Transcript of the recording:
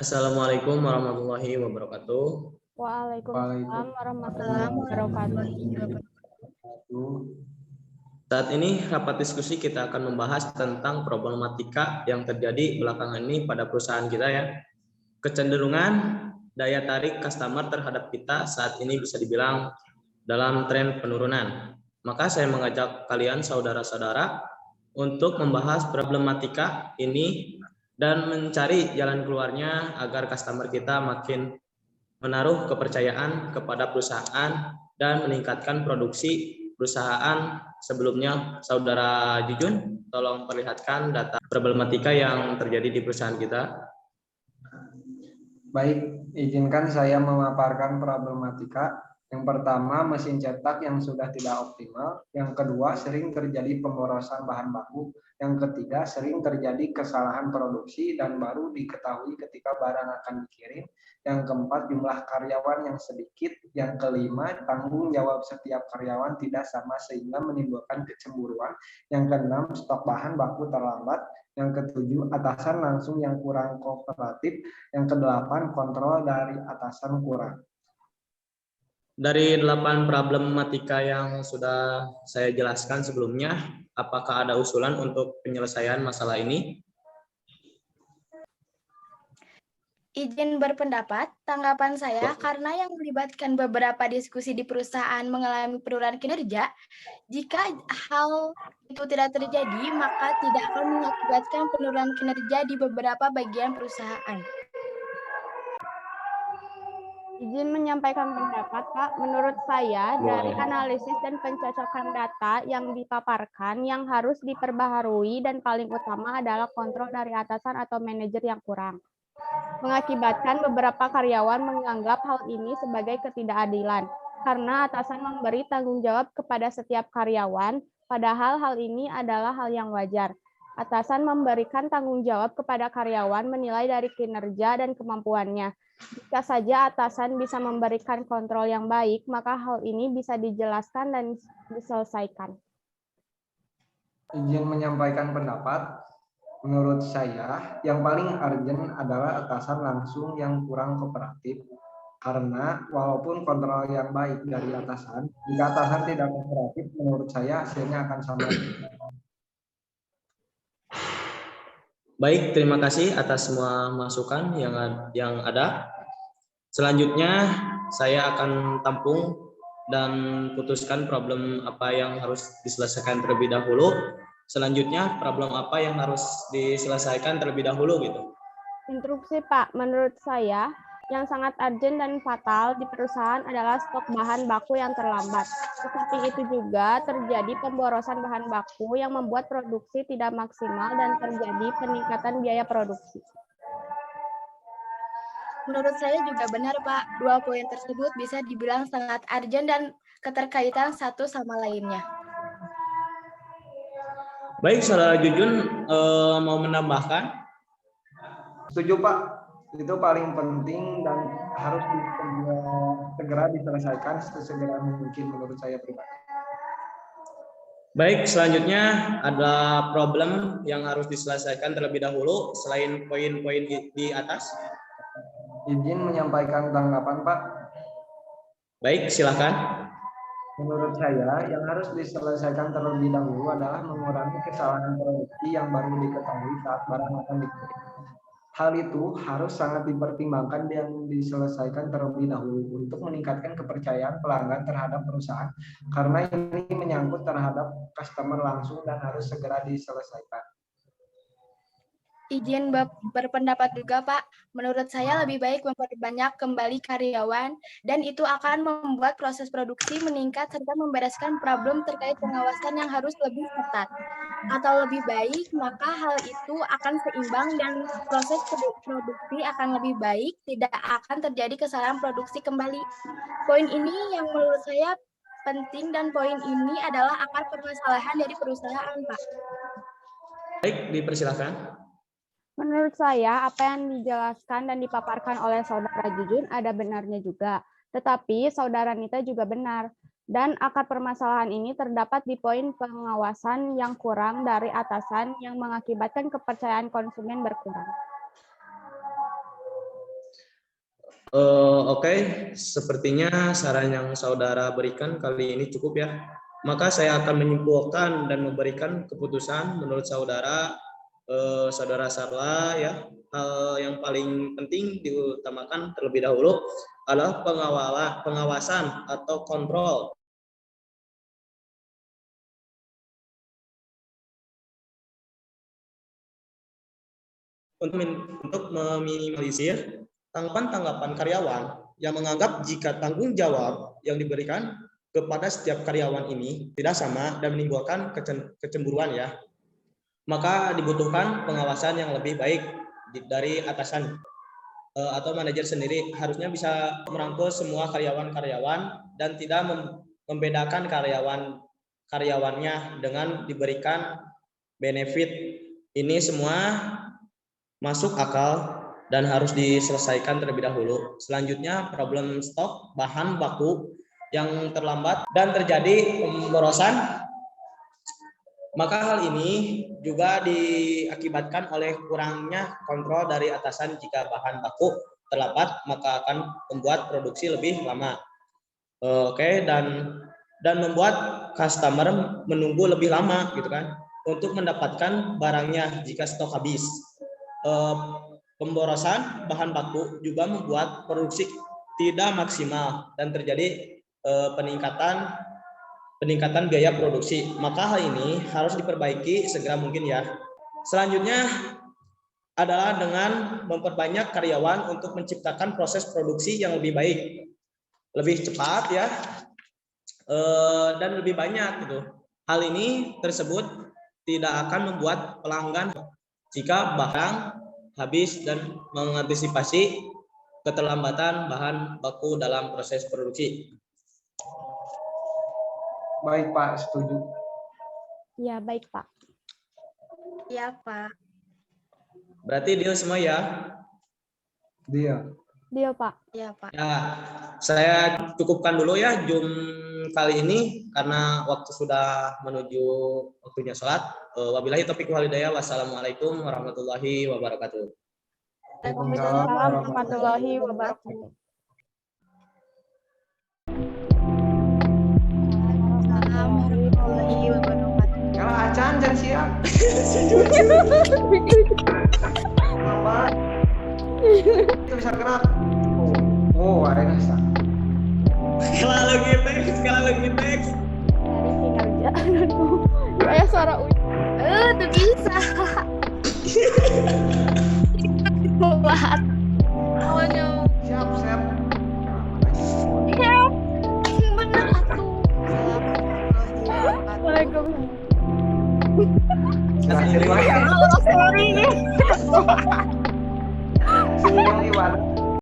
Assalamualaikum warahmatullahi wabarakatuh. Waalaikumsalam warahmatullahi Waalaikumsalam wabarakatuh. Saat ini rapat diskusi kita akan membahas tentang problematika yang terjadi belakangan ini pada perusahaan kita ya. Kecenderungan daya tarik customer terhadap kita saat ini bisa dibilang dalam tren penurunan. Maka saya mengajak kalian saudara-saudara untuk membahas problematika ini dan mencari jalan keluarnya agar customer kita makin menaruh kepercayaan kepada perusahaan dan meningkatkan produksi perusahaan. Sebelumnya, Saudara Jujun, tolong perlihatkan data problematika yang terjadi di perusahaan kita. Baik, izinkan saya memaparkan problematika. Yang pertama, mesin cetak yang sudah tidak optimal. Yang kedua, sering terjadi pemborosan bahan baku. Yang ketiga, sering terjadi kesalahan produksi dan baru diketahui ketika barang akan dikirim. Yang keempat, jumlah karyawan yang sedikit. Yang kelima, tanggung jawab setiap karyawan tidak sama sehingga menimbulkan kecemburuan. Yang keenam, stok bahan baku terlambat. Yang ketujuh, atasan langsung yang kurang kooperatif. Yang kedelapan, kontrol dari atasan kurang. Dari 8 problematika yang sudah saya jelaskan sebelumnya, apakah ada usulan untuk penyelesaian masalah ini? Izin berpendapat, tanggapan saya karena yang melibatkan beberapa diskusi di perusahaan mengalami penurunan kinerja, jika hal itu tidak terjadi, maka tidak akan mengakibatkan penurunan kinerja di beberapa bagian perusahaan. Izin menyampaikan pendapat, Pak. Menurut saya, dari analisis dan pencocokan data yang dipaparkan, yang harus diperbaharui dan paling utama adalah kontrol dari atasan atau manajer yang kurang. Mengakibatkan beberapa karyawan menganggap hal ini sebagai ketidakadilan, karena atasan memberi tanggung jawab kepada setiap karyawan, padahal hal ini adalah hal yang wajar. Atasan memberikan tanggung jawab kepada karyawan menilai dari kinerja dan kemampuannya. Jika saja atasan bisa memberikan kontrol yang baik, maka hal ini bisa dijelaskan dan diselesaikan. Izin menyampaikan pendapat. Menurut saya, yang paling urgent adalah atasan langsung yang kurang kooperatif. Karena walaupun kontrol yang baik dari atasan, jika atasan tidak kooperatif, menurut saya hasilnya akan sama. Baik, terima kasih atas semua masukan yang ada. Selanjutnya, saya akan tampung dan putuskan problem apa yang harus diselesaikan terlebih dahulu. Selanjutnya, problem apa yang harus diselesaikan terlebih dahulu gitu. Instruksi, Pak. Menurut saya, yang sangat urgent dan fatal di perusahaan adalah stok bahan baku yang terlambat. Tetapi itu juga terjadi pemborosan bahan baku yang membuat produksi tidak maksimal dan terjadi peningkatan biaya produksi. Menurut saya juga benar, Pak. Dua poin tersebut bisa dibilang sangat urgent dan keterkaitan satu sama lainnya. Baik, Saudara Jujun mau menambahkan? Setuju, Pak. Itu paling penting dan harus segera diselesaikan sesegera mungkin menurut saya pribadi. Baik, selanjutnya ada problem yang harus diselesaikan terlebih dahulu selain poin-poin di atas. Izin menyampaikan tanggapan, Pak. Baik, silakan. Menurut saya, yang harus diselesaikan terlebih dahulu adalah mengurangi kesalahan produksi yang baru diketahui saat barang akan dikirim. Hal itu harus sangat dipertimbangkan dan diselesaikan terlebih dahulu untuk meningkatkan kepercayaan pelanggan terhadap perusahaan, karena ini menyangkut terhadap customer langsung dan harus segera diselesaikan. Izin berpendapat juga, Pak. Menurut saya lebih baik memperbanyak kembali karyawan dan itu akan membuat proses produksi meningkat serta membereskan problem terkait pengawasan yang harus lebih ketat. Atau lebih baik, maka hal itu akan seimbang dan proses produksi akan lebih baik, tidak akan terjadi kesalahan produksi kembali. Poin ini yang menurut saya penting dan poin ini adalah akar permasalahan dari perusahaan, Pak. Baik, dipersilakan. Menurut saya, apa yang dijelaskan dan dipaparkan oleh Saudara Jujun ada benarnya juga. Tetapi Saudara Nita juga benar. Dan akar permasalahan ini terdapat di poin pengawasan yang kurang dari atasan yang mengakibatkan kepercayaan konsumen berkurang. Oke, sepertinya saran yang saudara berikan kali ini cukup ya. Maka saya akan menyimpulkan dan memberikan keputusan menurut saudara, saudara Sarla ya. Hal yang paling penting diutamakan terlebih dahulu adalah pengawasan atau kontrol. Untuk meminimalisir tanggapan-tanggapan karyawan yang menganggap jika tanggung jawab yang diberikan kepada setiap karyawan ini tidak sama dan menimbulkan kecemburuan ya. Maka dibutuhkan pengawasan yang lebih baik dari atasan atau manajer sendiri. Harusnya bisa merangkul semua karyawan-karyawan dan tidak membedakan karyawannya dengan diberikan benefit. Ini semua masuk akal dan harus diselesaikan terlebih dahulu. Selanjutnya, problem stok bahan baku yang terlambat dan terjadi pemborosan. Maka hal ini juga diakibatkan oleh kurangnya kontrol dari atasan. Jika bahan baku terlambat, maka akan membuat produksi lebih lama. Oke, dan membuat customer menunggu lebih lama gitu kan untuk mendapatkan barangnya jika stok habis. Pemborosan bahan baku juga membuat produksi tidak maksimal dan terjadi peningkatan biaya produksi. Maka hal ini harus diperbaiki segera mungkin ya. Selanjutnya adalah dengan memperbanyak karyawan untuk menciptakan proses produksi yang lebih baik, lebih cepat ya, dan lebih banyak gitu. Hal ini tersebut tidak akan membuat pelanggan jika barang habis dan mengantisipasi keterlambatan bahan baku dalam proses produksi. Baik Pak, setuju. Ya, baik Pak. Iya, Pak. Berarti deal semua ya? Dia. Deal Pak. Iya, Pak. Ya, saya cukupkan dulu ya Zoom kali ini karena waktu sudah menuju waktunya sholat. Wabillahi taufiq wal hidayah. Wassalamualaikum warahmatullahi wabarakatuh. Waalaikumsalam Warahmatullahi wabarakatuh. Warahmatullahi wabarakatuh. Kalau acan jangan siap. Apa? Itu bisa gerak. Oh, ada nasa. Sekali lagi teks. Dari kinerja. Ya suara Tuh bisa. Buat. Awalnya. Siap. Bener atuh. Waalaikumsalam. Nah, jadi mana? Sorry. Sebelum Iwan